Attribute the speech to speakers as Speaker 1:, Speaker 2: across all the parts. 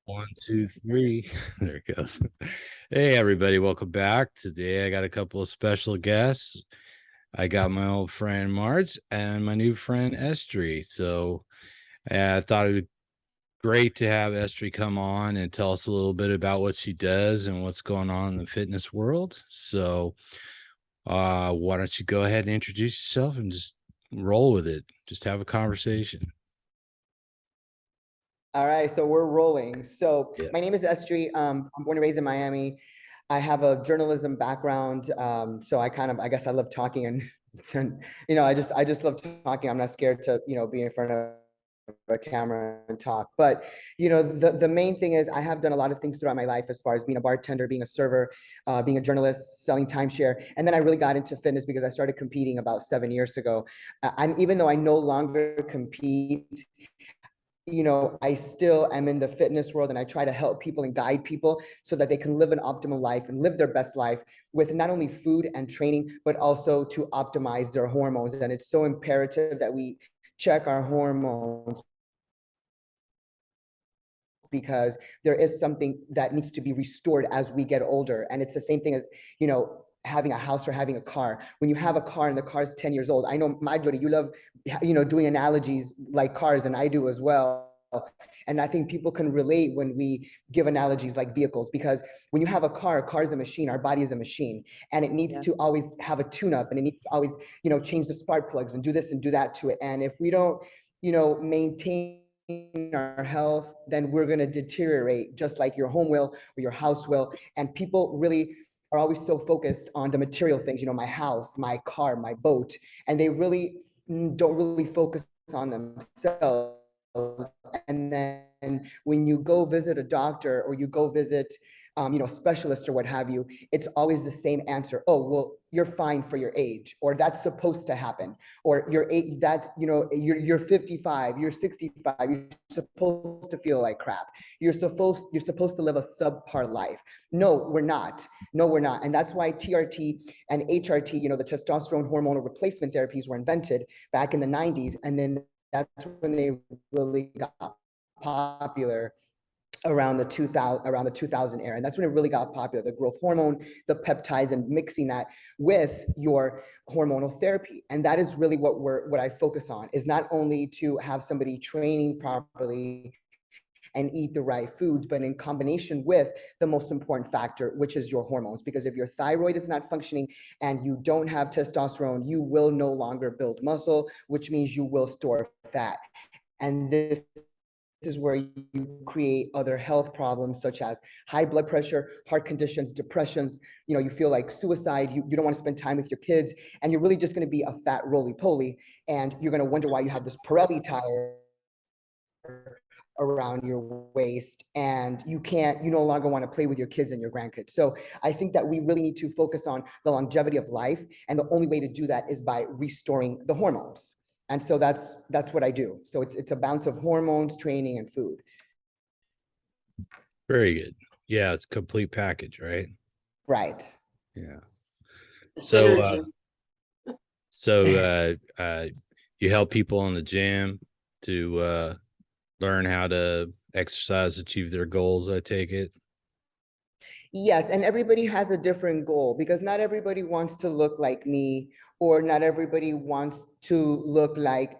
Speaker 1: One, two, three. There it goes. Hey, everybody. Welcome back. Today, I got a couple of special guests. I got my old friend Marge and my new friend Estry. So I thought it would be great to have Estry come on and tell us a little bit about what she does and what's going on in the fitness world. So why don't you go ahead and introduce yourself and just roll with it? Just have a conversation.
Speaker 2: All right, so we're rolling. So
Speaker 1: Yeah.
Speaker 2: my name is Estry. I'm born and raised in Miami. I have a journalism background. So I guess I love talking and I just love talking. I'm not scared to, be in front of a camera and talk. But, the main thing is I have done a lot of things throughout my life as far as being a bartender, being a server, being a journalist, selling timeshare. And then I really got into fitness because I started competing about 7 years ago. Even though I no longer compete, I still am in the fitness world and I try to help people and guide people so that they can live an optimal life and live their best life with not only food and training, but also to optimize their hormones. And it's so imperative that we check our hormones because there is something that needs to be restored as we get older. And it's the same thing as, having a house or having a car. When you have a car and the car is 10 years old, I know, Marje, you love, doing analogies like cars, and I do as well. And I think people can relate when we give analogies like vehicles, because when you have a car is a machine, our body is a machine, and it needs to always have a tune-up, and it needs to always, change the spark plugs and do this and do that to it. And if we don't, maintain our health, then we're going to deteriorate just like your home will or your house will. And people really are always so focused on the material things, my house, my car, my boat, and they really don't really focus on themselves. And then when you go visit a doctor or you go visit a specialist or what have you, it's always the same answer. Oh, well, you're fine for your age, or that's supposed to happen, or your age, that's, you're 55, you're 65, you're supposed to feel like crap. You're supposed to live a subpar life. No, we're not. No, we're not. And that's why TRT and HRT, the testosterone hormonal replacement therapies, were invented back in the 90s. And then that's when they really got popular around the 2000 era, and that's when it really got popular, the growth hormone, the peptides, and mixing that with your hormonal therapy. And that is really what I focus on, is not only to have somebody training properly and eat the right foods, but in combination with the most important factor, which is your hormones. Because if your thyroid is not functioning and you don't have testosterone, you will no longer build muscle, which means you will store fat. And this is where you create other health problems such as high blood pressure, heart conditions, depressions. You feel like suicide. You don't want to spend time with your kids, and you're really just going to be a fat roly-poly, and you're going to wonder why you have this Pirelli tire around your waist, and you no longer want to play with your kids and your grandkids. So I think that we really need to focus on the longevity of life, and the only way to do that is by restoring the hormones. And so that's what I do. So it's a balance of hormones, training, and food.
Speaker 1: Very good. Yeah, it's a complete package, right?
Speaker 2: Right.
Speaker 1: Yeah. So
Speaker 3: Synergy.
Speaker 1: you help people in the gym to learn how to exercise, achieve their goals, I take it.
Speaker 2: Yes, and everybody has a different goal, because not everybody wants to look like me, or not everybody wants to look like,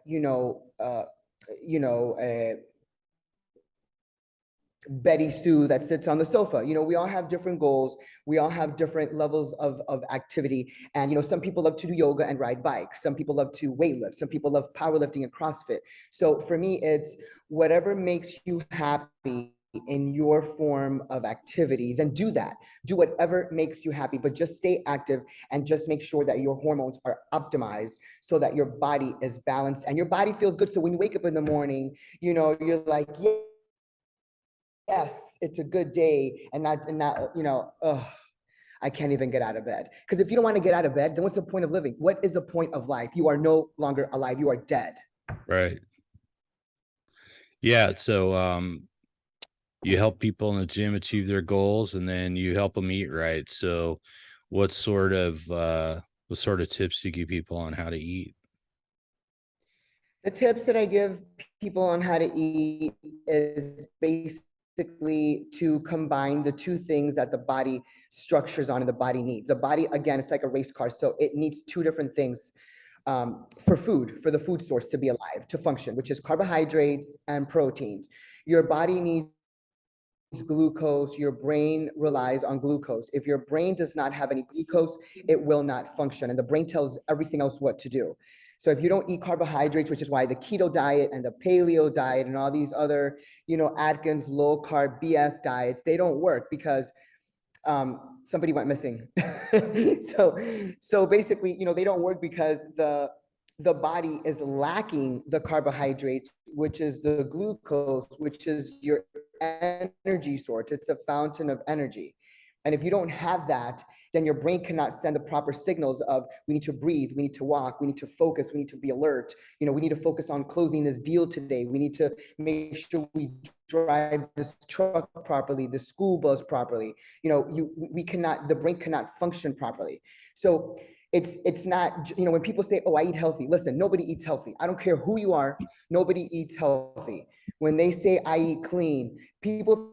Speaker 2: Betty Sue that sits on the sofa. We all have different goals. We all have different levels of activity. And, some people love to do yoga and ride bikes. Some people love to weightlift. Some people love powerlifting and CrossFit. So for me, it's whatever makes you happy in your form of activity, then do that. Do whatever makes you happy, but just stay active and just make sure that your hormones are optimized so that your body is balanced and your body feels good. So when you wake up in the morning, you're like, yeah, yes, it's a good day, and not, I can't even get out of bed. Because if you don't want to get out of bed, then what's the point of living? What is the point of life? You are no longer alive. You are dead.
Speaker 1: Right. Yeah. So you help people in the gym achieve their goals, and then you help them eat right. So what sort of tips do you give people on how to eat?
Speaker 2: The tips that I give people on how to eat is basically basically to combine the two things that the body structures on and the body needs. The body, again, it's like a race car. So it needs two different things for food, for the food source to be alive, to function, which is carbohydrates and proteins. Your body needs glucose, your brain relies on glucose. If your brain does not have any glucose, it will not function. And the brain tells everything else what to do. So if you don't eat carbohydrates, which is why the keto diet and the paleo diet and all these other, Atkins low carb BS diets, they don't work because somebody went missing. so basically, they don't work because the body is lacking the carbohydrates, which is the glucose, which is your energy source. It's a fountain of energy. And if you don't have that, then your brain cannot send the proper signals of we need to breathe, we need to walk, we need to focus, we need to be alert. We need to focus on closing this deal today. We need to make sure we drive this truck properly, the school bus properly. The brain cannot function properly. So it's not, when people say, oh, I eat healthy, listen, nobody eats healthy. I don't care who you are, nobody eats healthy. When they say I eat clean, people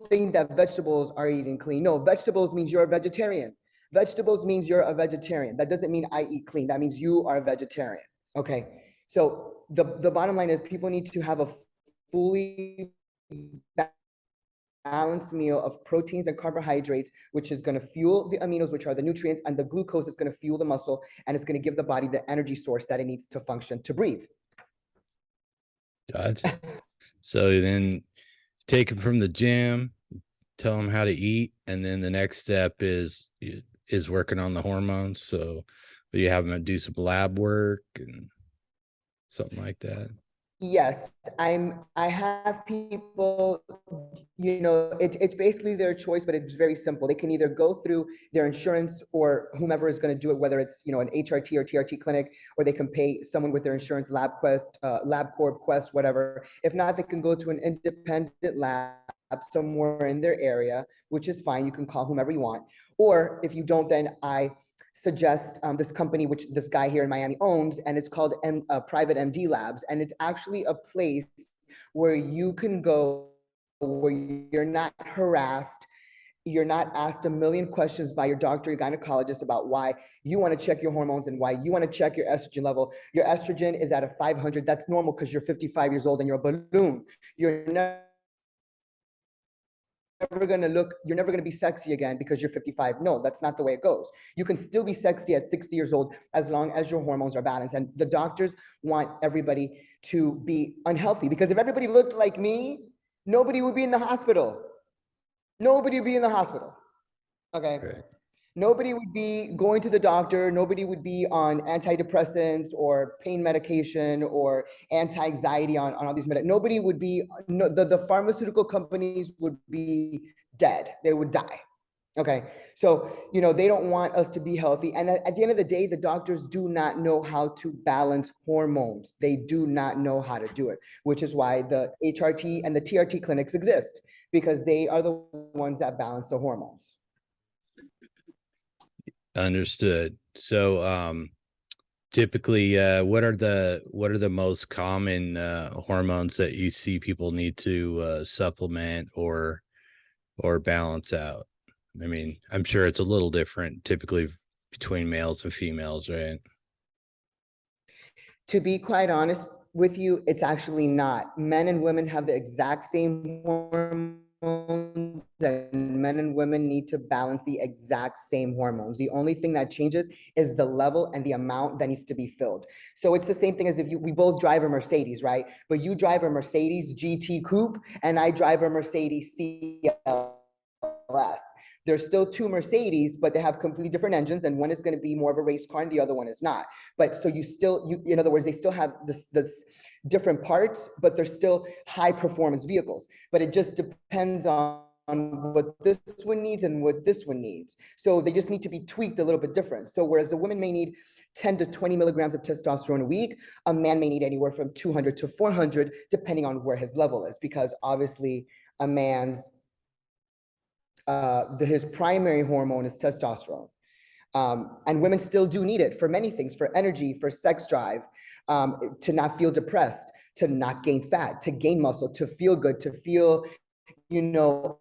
Speaker 2: think that vegetables are eating clean. No, vegetables means you're a vegetarian. Vegetables means you're a vegetarian. That doesn't mean I eat clean. That means you are a vegetarian. Okay. So the bottom line is people need to have a fully balanced meal of proteins and carbohydrates, which is going to fuel the aminos, which are the nutrients, and the glucose is going to fuel the muscle, and it's going to give the body the energy source that it needs to function, to breathe.
Speaker 1: Gotcha. So then take them from the gym, tell them how to eat, and then the next step is working on the hormones. So you have them do some lab work and something like that.
Speaker 2: Yes, I have people, it's basically their choice, but it's very simple. They can either go through their insurance or whomever is going to do it, whether it's, an HRT or TRT clinic, or they can pay someone with their insurance, LabCorp, Quest, whatever. If not, they can go to an independent lab somewhere in their area, which is fine. You can call whomever you want. Or if you don't, then I suggest this company, which this guy here in Miami owns, and it's called Private MD Labs. And it's actually a place where you can go where you're not harassed. You're not asked a million questions by your doctor, your gynecologist about why you want to check your hormones and why you want to check your estrogen level. Your estrogen is at a 500. That's normal because you're 55 years old and you're a balloon. You're never going to be sexy again because you're 55. No, that's not the way it goes. You can still be sexy at 60 years old as long as your hormones are balanced. And the doctors want everybody to be unhealthy, because if everybody looked like me, nobody would be in the hospital. Nobody would be in the hospital. Okay. Right. Nobody would be going to the doctor. Nobody would be on antidepressants or pain medication or anti-anxiety on all these nobody would be, the pharmaceutical companies would be dead. They would die. Okay. So, they don't want us to be healthy. And at the end of the day, the doctors do not know how to balance hormones. They do not know how to do it, which is why the HRT and the TRT clinics exist, because they are the ones that balance the hormones.
Speaker 1: Understood. So typically what are the most common hormones that you see people need to supplement or balance out? I mean, I'm sure it's a little different typically between males and females, right?
Speaker 2: To be quite honest with you, it's actually not. Men and women have the exact same hormones, and men and women need to balance the exact same hormones. The only thing that changes is the level and the amount that needs to be filled. So it's the same thing as if we both drive a Mercedes, right? But you drive a Mercedes GT Coupe and I drive a Mercedes CLS. There's still two Mercedes, but they have completely different engines, and one is going to be more of a race car and the other one is not. But so in other words, they still have this different parts, but they're still high performance vehicles. But it just depends on what this one needs and what this one needs. So they just need to be tweaked a little bit different. So whereas a woman may need 10 to 20 milligrams of testosterone a week, a man may need anywhere from 200 to 400, depending on where his level is, because obviously a man's his primary hormone is testosterone. And women still do need it for many things, for energy, for sex drive, to not feel depressed, to not gain fat, to gain muscle, to feel good, to feel you know,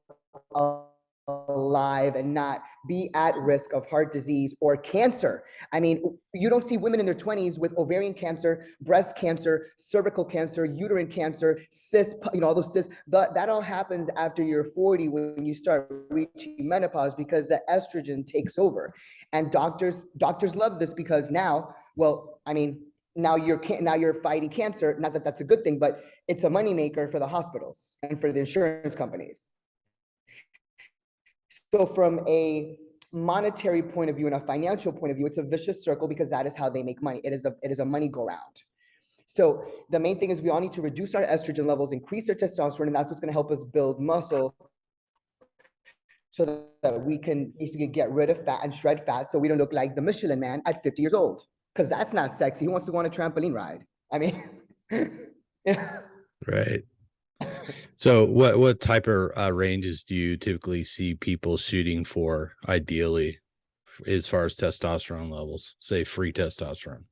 Speaker 2: alive and not be at risk of heart disease or cancer. I mean, you don't see women in their 20s with ovarian cancer, breast cancer, cervical cancer, uterine cancer, cysts, you know, all those cysts. That all happens after you're 40 when you start reaching menopause, because the estrogen takes over. And doctors love this, because now, well, I mean, now you're fighting cancer. Not that that's a good thing, but it's a moneymaker for the hospitals and for the insurance companies. So from a monetary point of view and a financial point of view, it's a vicious circle, because that is how they make money. It is a money go round. So the main thing is we all need to reduce our estrogen levels, increase our testosterone, and that's what's going to help us build muscle, so that we can basically get rid of fat and shred fat, so we don't look like the Michelin man at 50 years old, because that's not sexy. Who wants to go on a trampoline ride? I mean, yeah.
Speaker 1: Right. So what type of ranges do you typically see people shooting for, ideally, as far as testosterone levels, say free testosterone?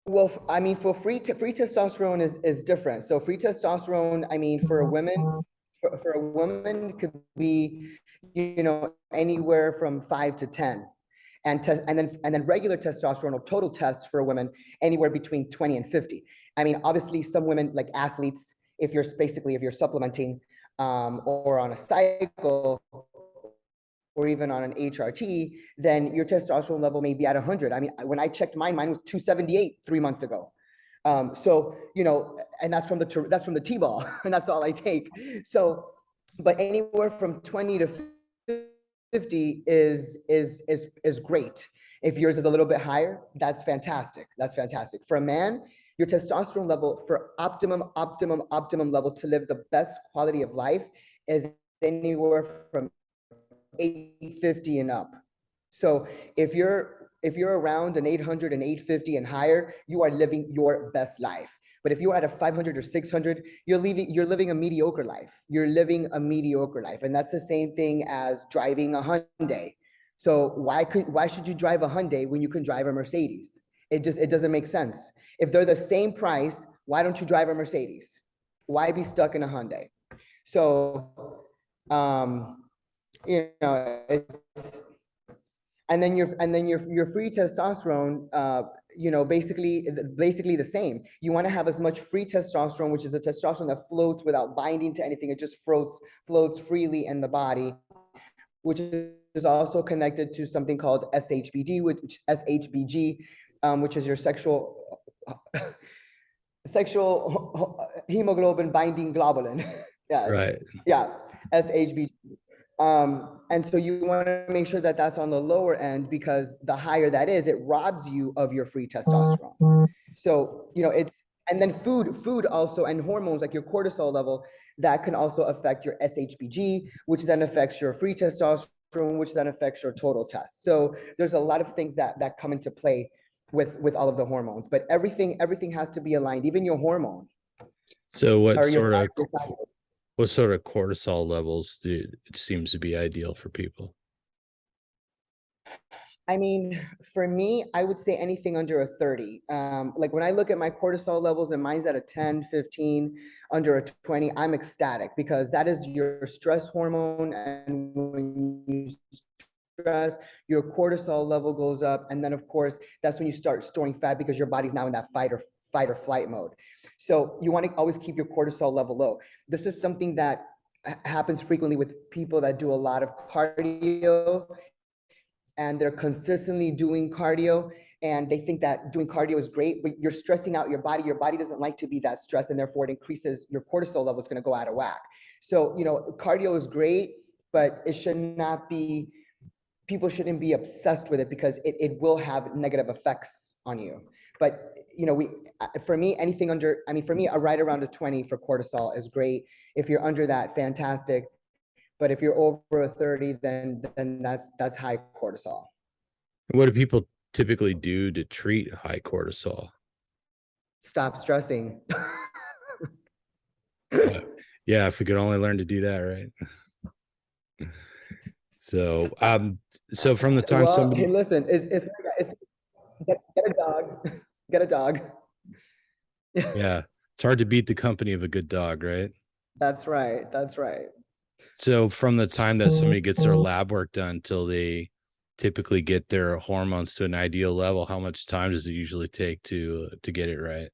Speaker 2: Well, I mean, for free testosterone is different. So free testosterone, I mean, for a woman, for a woman could be, you know, anywhere from 5 to 10. And then regular testosterone or total tests for a woman anywhere between 20 and 50. I mean, obviously some women, like athletes, if you're supplementing or on a cycle, or even on an HRT, then your testosterone level may be at 100. I mean, when I checked mine was 278 3 months ago. So, you know, and that's from the T-ball, and that's all I take. So, but anywhere from 20 to 50 is great. If yours is a little bit higher, that's fantastic. That's fantastic. For a man, your testosterone level for optimum level to live the best quality of life is anywhere from 850 and up. So if you're around an 800 and 850 and higher, you are living your best life. But if you're at a 500 or 600, you're living a mediocre life. You're living a mediocre life. And that's the same thing as driving a Hyundai. So why should you drive a Hyundai when you can drive a Mercedes? It doesn't make sense. If they're the same price, why don't you drive a Mercedes? Why be stuck in a Hyundai? So, you know, and then your free testosterone, you know, basically the same. You want to have as much free testosterone, which is a testosterone that floats without binding to anything. It just floats freely in the body, which is also connected to something called SHBG, which is your sexual hemoglobin binding globulin. Yeah,
Speaker 1: Right.
Speaker 2: yeah, SHBG. And so you want to make sure that that's on the lower end, because the higher that is, it robs you of your free testosterone. So, you know, and then food also, and hormones like your cortisol level, that can also affect your SHBG, which then affects your free testosterone, which then affects your total test. So there's a lot of things that come into play with all of the hormones, but everything has to be aligned, even your hormone.
Speaker 1: So what
Speaker 2: Or your
Speaker 1: sort of cortisol levels it seems to be ideal for people?
Speaker 2: I mean, for me, I would say anything under a 30. Like when I look at my cortisol levels and mine's at a 10, 15, under a 20, I'm ecstatic, because that is your stress hormone. And when you stress, your cortisol level goes up. And then of course, that's when you start storing fat, because your body's now in that fight or flight mode. So you want to always keep your cortisol level low. This is something that happens frequently with people that do a lot of cardio, and they're consistently doing cardio, and they think that doing cardio is great, but you're stressing out your body. Your body doesn't like to be that stressed, and therefore it increases your cortisol level. Is going to go out of whack. So, you know, cardio is great, but it should not be, people shouldn't be obsessed with it, because it will have negative effects on you. But, you know, for me, anything under, I mean, for me, right around a 20 for cortisol is great. If you're under that, fantastic. But if you're over a 30, then that's high cortisol.
Speaker 1: What do people typically do to treat high cortisol?
Speaker 2: Stop stressing.
Speaker 1: Yeah, if we could only learn to do that, right? So, so from the time
Speaker 2: Well,
Speaker 1: somebody,
Speaker 2: hey, listen, get a dog, get a dog.
Speaker 1: yeah, it's hard to beat the company of a good dog, right?
Speaker 2: That's right. That's right.
Speaker 1: So from the time that somebody gets their lab work done till they typically get their hormones to an ideal level, how much time does it usually take to get it right?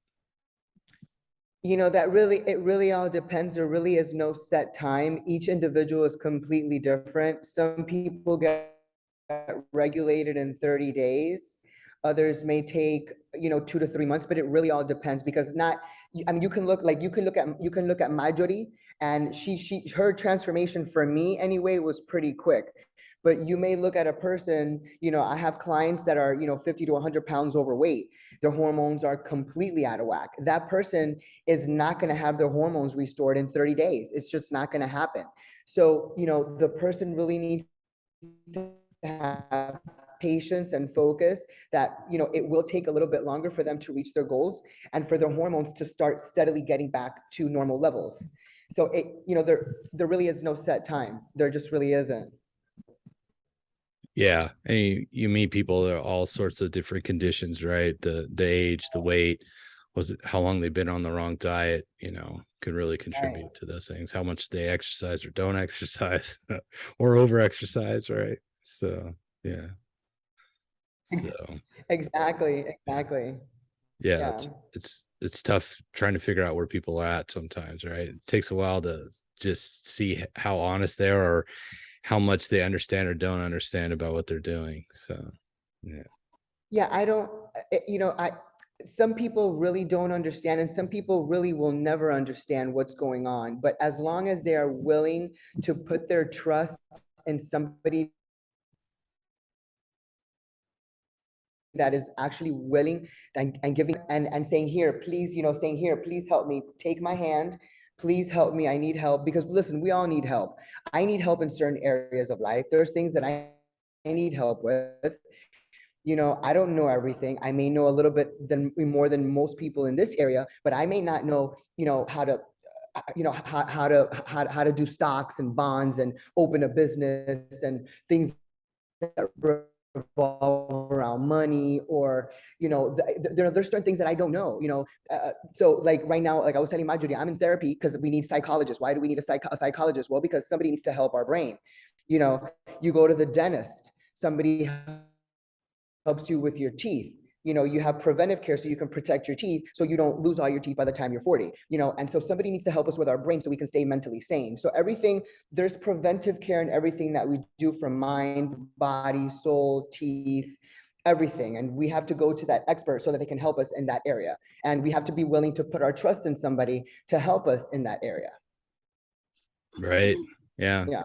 Speaker 2: It really all depends. There really is no set time. Each individual is completely different. Some people get regulated in 30 days. Others may take, 2 to 3 months, but it really all depends because I mean, you can look at Marjorie, and her transformation for me anyway was pretty quick. But you may look at a person, I have clients that are, 50 to 100 pounds overweight. Their hormones are completely out of whack. That person is not going to have their hormones restored in 30 days. It's just not going to happen. So, the person really needs to have patience and focus that it will take a little bit longer for them to reach their goals and for their hormones to start steadily getting back to normal levels. So there really is no set time. There just really isn't.
Speaker 1: Yeah, and you meet people that are all sorts of different conditions, right? The age, the weight, how long they've been on the wrong diet, could really
Speaker 2: Right.
Speaker 1: contribute to those things. How much they exercise or don't exercise, or over exercise, right? So yeah, so
Speaker 2: Exactly.
Speaker 1: yeah,
Speaker 2: Yeah.
Speaker 1: it's tough trying to figure out where people are at sometimes, right? It takes a while to just see how honest they are, or how much they understand or don't understand about what they're doing. So yeah.
Speaker 2: Yeah, I don't, I some people really don't understand, and some people really will never understand what's going on. But as long as they are willing to put their trust in somebody that is actually willing and giving and saying, here, please, saying, here, please help me, take my hand, please help me, I need help. Because listen, we all need help. I need help in certain areas of life. There's things that I need help with. I don't know everything. I may know a little bit more than most people in this area, but I may not know, how to, how to do stocks and bonds and open a business and things that revolve around money, or there's certain things that I don't know. So like right now, like I was telling Marjorie, I'm in therapy because we need psychologists. Why do we need a psychologist? Well, because somebody needs to help our brain. You go to the dentist, somebody helps you with your teeth. You have preventive care so you can protect your teeth so you don't lose all your teeth by the time you're 40. And so somebody needs to help us with our brain so we can stay mentally sane. So there's preventive care in everything that we do, from mind, body, soul, teeth, everything. And we have to go to that expert so that they can help us in that area. And we have to be willing to put our trust in somebody to help us in that area.
Speaker 1: Right. Yeah.
Speaker 2: Yeah.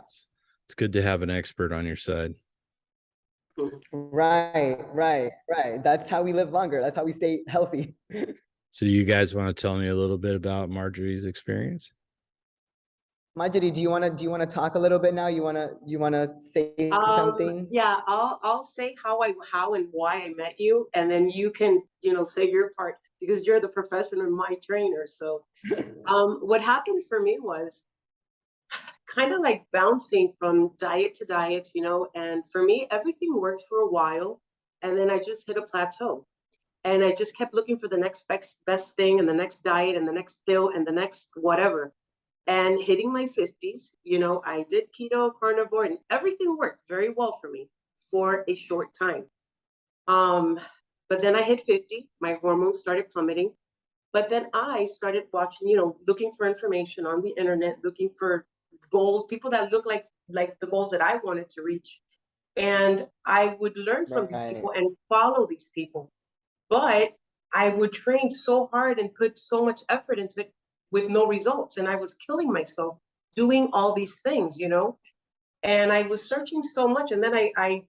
Speaker 1: It's good to have an expert on your side.
Speaker 2: Right. That's how we live longer. That's how we stay healthy.
Speaker 1: So you guys want to tell me a little bit about Marjorie's experience?
Speaker 2: Marjorie, do you want to talk a little bit now? You wanna say something?
Speaker 3: Yeah, I'll say how and why I met you, and then you can, say your part because you're the professional and my trainer. So, what happened for me was kind of like bouncing from diet to diet, and for me, everything worked for a while, and then I just hit a plateau. And I just kept looking for the next best thing and the next diet and the next pill and the next whatever. And hitting my 50s, I did keto, carnivore, and everything worked very well for me for a short time. Um, but then I hit 50, my hormones started plummeting. But then I started watching, looking for information on the internet, looking for goals, people that look like the goals that I wanted to reach. And I would learn from these
Speaker 2: Right.
Speaker 3: people and follow these people. But I would train so hard and put so much effort into it with no results. And I was killing myself doing all these things. And I was searching so much. And then I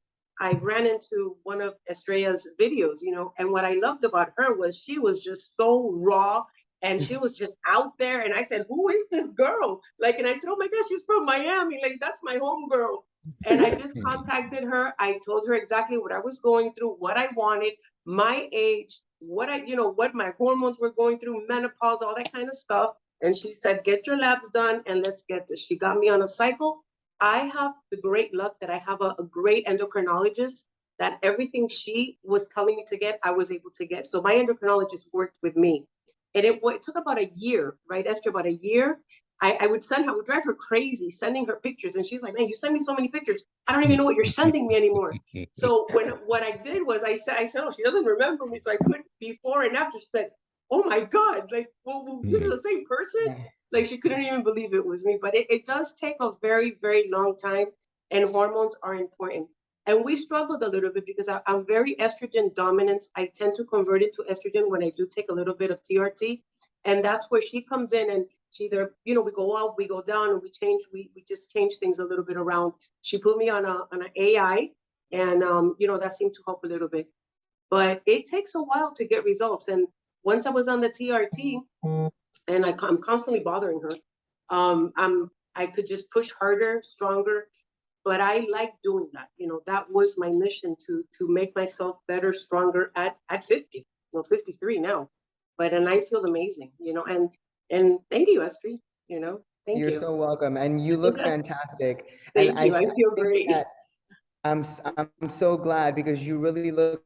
Speaker 3: ran into one of Estrella's videos. And what I loved about her was she was just so raw and she was just out there. And I said, who is this girl? And I said, oh my gosh, she's from Miami. That's my home girl. And I just contacted her. I told her exactly what I was going through, what I wanted, my age, what my hormones were going through, menopause, all that kind of stuff. And she said, get your labs done and let's get this. She got me on a cycle. I have the great luck that I have a great endocrinologist that everything she was telling me to get, I was able to get. So my endocrinologist worked with me. And it took about a year, right, Esther, about a year. I would drive her crazy sending her pictures. And she's like, man, you send me so many pictures. I don't even know what you're sending me anymore. So what I did was I said, oh, she doesn't remember me. So I put before and after. She said, oh my God, like, well, this is the same person? Like, she couldn't even believe it was me. But it does take a very, very long time. And hormones are important. And we struggled a little bit because I'm very estrogen dominant. I tend to convert it to estrogen when I do take a little bit of TRT. And that's where she comes in, and she either, we go up, we go down, and we just change things a little bit around. She put me on an AI, and that seemed to help a little bit. But it takes a while to get results. And once I was on the TRT, and I'm constantly bothering her, I could just push harder, stronger. But I like doing that. That was my mission, to make myself better, stronger at 50, 53 now. And I feel amazing, and thank you, Estry, thank
Speaker 2: You're
Speaker 3: you.
Speaker 2: so welcome. And you look fantastic.
Speaker 3: Thank
Speaker 2: And
Speaker 3: you. I feel great.
Speaker 2: I'm so glad, because you really look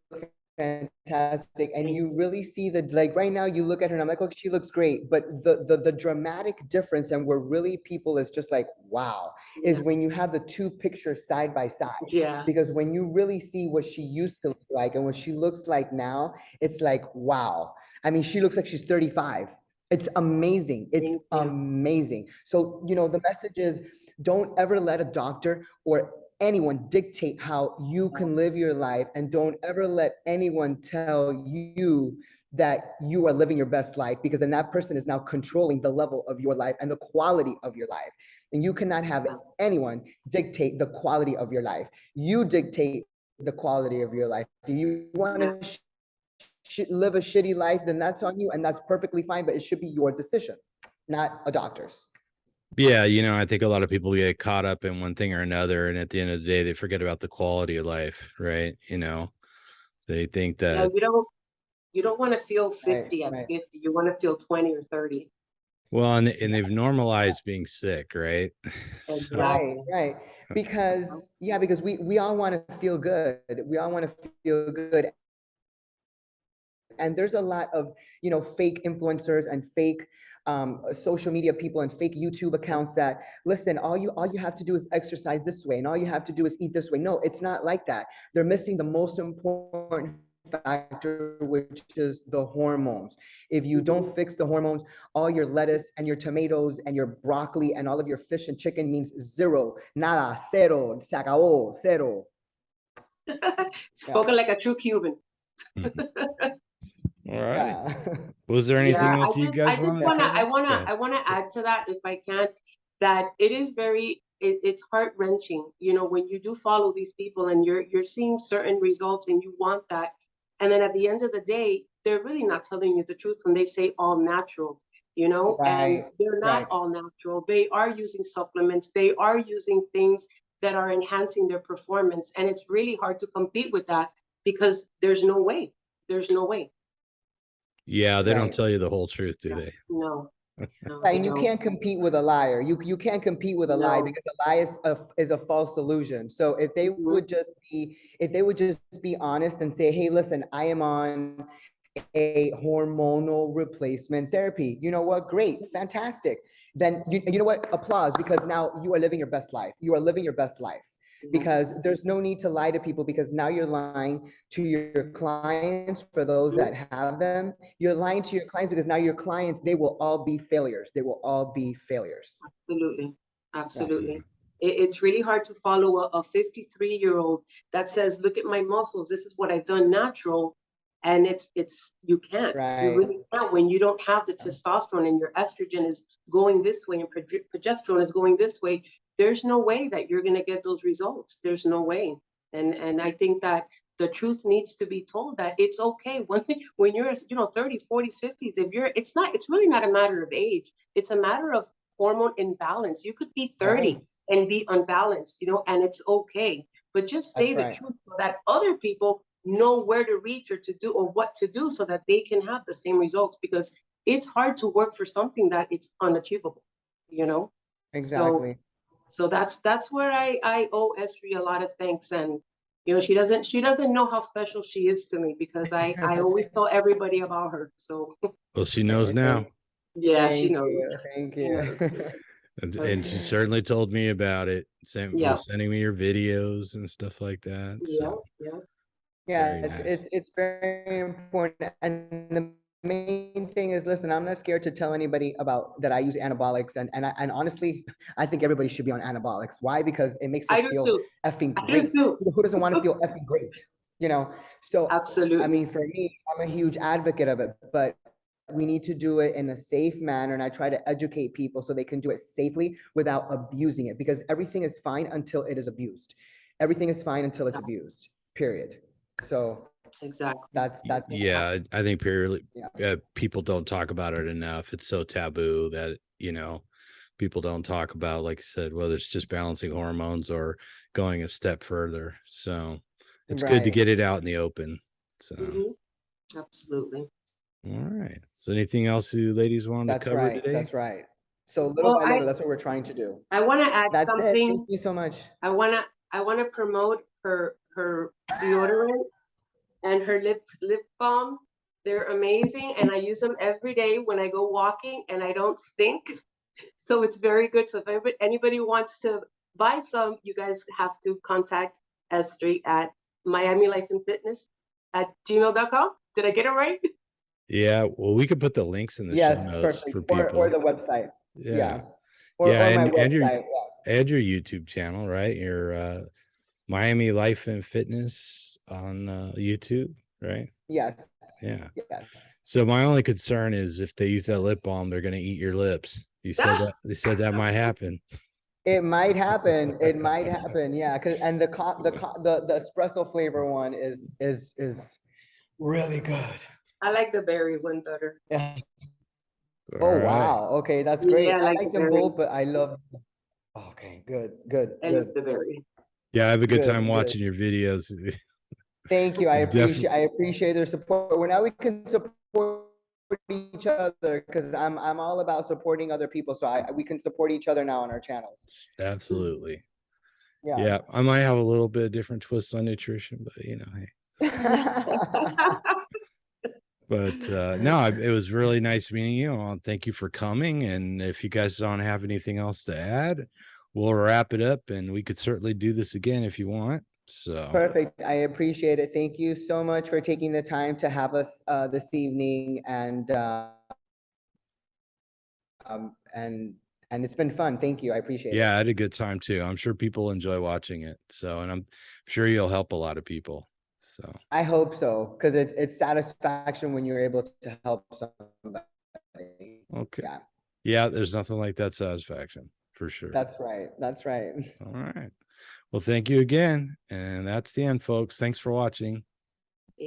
Speaker 2: fantastic, and you really see like right now you look at her and I'm like, oh, she looks great, but the dramatic difference, and where really people is just like, wow, is when you have the two pictures side by side.
Speaker 3: Yeah.
Speaker 2: Because when you really see what she used to look like and what she looks like now, it's like, wow. I mean, she looks like she's 35. It's amazing. It's amazing. So, the message is, don't ever let a doctor or anyone dictate how you can live your life, and don't ever let anyone tell you that you are living your best life, because then that person is now controlling the level of your life and the quality of your life. And you cannot have anyone dictate the quality of your life. You dictate the quality of your life. If you want to live a shitty life, then that's on you, and that's perfectly fine, but it should be your decision, not a doctor's.
Speaker 1: Yeah, I think a lot of people get caught up in one thing or another, and at the end of the day, they forget about the quality of life, right? They think that
Speaker 3: you don't want to feel 50 at 50. You want to feel 20 or 30.
Speaker 1: Well, and they've normalized being sick, right?
Speaker 2: Right. Because we all want to feel good. We all want to feel good. And there's a lot of, fake influencers and fake social media people and fake YouTube accounts that, listen, all you have to do is exercise this way, and all you have to do is eat this way. No, it's not like that. They're missing the most important factor, which is the hormones. If you don't fix the hormones, all your lettuce and your tomatoes and your broccoli and all of your fish and chicken means zero, nada, cero, se acabó, cero.
Speaker 3: Spoken like a true Cuban.
Speaker 1: All right. Was there anything else you guys want to?
Speaker 3: I want to add to that, if I can, that it is it's heart wrenching, when you do follow these people and you're seeing certain results and you want that, and then at the end of the day, they're really not telling you the truth when they say all natural, and they're not all natural. They are using supplements. They are using things that are enhancing their performance, and it's really hard to compete with that, because there's no way.
Speaker 1: Yeah, they don't tell you the whole truth, do they?
Speaker 3: No.
Speaker 2: And you can't compete with a liar. You can't compete with a lie, because a lie is a false illusion. So if they would just be honest and say, hey, listen, I am on a hormonal replacement therapy. You know what? Great, fantastic. Then you know what? Applause, because now you are living your best life. You are living your best life. Because there's no need to lie to people, because now you're lying to your clients. For those that have them, you're lying to your clients, because now your clients, they will all be failures. They will all be failures.
Speaker 3: Absolutely. It's really hard to follow a 53-year-old that says, look at my muscles, this is what I've done natural. And you can't. You really can't, when you don't have the testosterone and your estrogen is going this way and progesterone is going this way. There's no way that you're going to get those results. There's no way. And I think that the truth needs to be told, that it's okay when you're 30s, 40s, 50s. It's really not a matter of age. It's a matter of hormone imbalance. You could be 30 and be unbalanced, and it's okay. But just say the truth, so that other people know where to reach or to do, or what to do, so that they can have the same results, because it's hard to work for something that it's unachievable,
Speaker 2: Exactly.
Speaker 3: So that's where I owe Estry a lot of thanks. And she doesn't know how special she is to me, because I always tell everybody about her. So
Speaker 1: well, she knows now.
Speaker 3: Yeah, she
Speaker 2: Thank
Speaker 3: knows.
Speaker 2: you. Thank
Speaker 3: She
Speaker 2: you.
Speaker 3: knows.
Speaker 1: And she certainly told me about it.
Speaker 3: Yeah,
Speaker 1: Was sending me your videos and stuff like that.
Speaker 3: yeah,
Speaker 1: So
Speaker 3: yeah.
Speaker 2: Yeah,
Speaker 1: very nice.
Speaker 2: it's very important. And the main thing is, listen, I'm not scared to tell anybody about that I use anabolics, and honestly, I think everybody should be on anabolics. Why? Because it makes
Speaker 3: I
Speaker 2: us
Speaker 3: do
Speaker 2: feel
Speaker 3: too.
Speaker 2: effing
Speaker 3: I do
Speaker 2: great.
Speaker 3: too.
Speaker 2: Who doesn't want to feel effing great? You know? So I
Speaker 3: Absolutely.
Speaker 2: mean, for me, I'm a huge advocate of it, but we need to do it in a safe manner. And I try to educate people so they can do it safely without abusing it, because everything is fine until it is abused. Everything is fine until it's abused, period. So
Speaker 3: Exactly.
Speaker 2: that's
Speaker 1: Yeah, I think period.
Speaker 2: yeah.
Speaker 1: People don't talk about it enough. It's so taboo that, you know, people don't talk about, like I said, whether it's just balancing hormones or going a step further. So it's good to
Speaker 2: Right.
Speaker 1: get it out in the open. So,
Speaker 3: Absolutely.
Speaker 1: all right. So anything else you ladies wanted to
Speaker 2: That's
Speaker 1: cover
Speaker 2: right.
Speaker 1: today?
Speaker 2: That's right. So little
Speaker 3: Well,
Speaker 2: by little, that's what we're trying to do.
Speaker 3: I want to add
Speaker 2: That's it.
Speaker 3: something.
Speaker 2: Thank you so much.
Speaker 3: I want to promote her deodorant and her lip balm. They're amazing, and I use them every day when I go walking, and I don't stink. So it's very good. So if anybody wants to buy some, you guys have to contact Estry at Miami Life and Fitness at gmail.com. Did I get it right?
Speaker 1: Yeah, well, we could put the links in the show
Speaker 2: Yes,
Speaker 1: notes
Speaker 2: perfect.
Speaker 1: for
Speaker 2: Or
Speaker 1: people.
Speaker 2: the website.
Speaker 1: Yeah.
Speaker 2: Yeah.
Speaker 1: Yeah,
Speaker 2: Or my
Speaker 1: and your
Speaker 2: website. Yeah.
Speaker 1: add your YouTube channel, right? Your Miami Life and Fitness on YouTube, right?
Speaker 2: Yes.
Speaker 1: Yeah.
Speaker 2: Yes.
Speaker 1: So my only concern is if they use that lip balm, they're gonna eat your lips. You said that they said that might happen.
Speaker 2: It might happen. It might happen. Yeah. And the espresso flavor one is really good.
Speaker 3: I like the berry one better.
Speaker 2: Yeah.
Speaker 1: All
Speaker 2: Oh
Speaker 1: right.
Speaker 2: wow. Okay, that's great.
Speaker 3: Yeah, I
Speaker 2: I
Speaker 3: like the
Speaker 2: like them
Speaker 3: berry.
Speaker 2: both, but I love. Okay, good, good,
Speaker 3: I love
Speaker 2: good,
Speaker 3: the berry.
Speaker 1: Yeah, I have a good time
Speaker 2: good, good.
Speaker 1: watching your videos.
Speaker 2: Thank you.
Speaker 1: Definitely.
Speaker 2: I appreciate their support. Well, now we can support each other, because I'm all about supporting other people. So we can support each other now on our channels.
Speaker 1: Absolutely.
Speaker 2: Yeah.
Speaker 1: Yeah, I might have a little bit different twist on nutrition, but you know, hey. But no, it was really nice meeting you. Thank you for coming. And if you guys don't have anything else to add, we'll wrap it up, and we could certainly do this again if you want. So
Speaker 2: Perfect. I appreciate it. Thank you so much for taking the time to have us this evening, and it's been fun. Thank you. I appreciate it.
Speaker 1: yeah, I had a good time too. I'm sure people enjoy watching it. So, and I'm sure you'll help a lot of people. So
Speaker 2: I hope so, because it's satisfaction when you're able to help somebody.
Speaker 1: okay.
Speaker 2: Yeah,
Speaker 1: Yeah, there's nothing like that satisfaction for sure.
Speaker 2: that's right. That's right.
Speaker 1: All right. Well, thank you again. And that's the end, folks. Thanks for watching.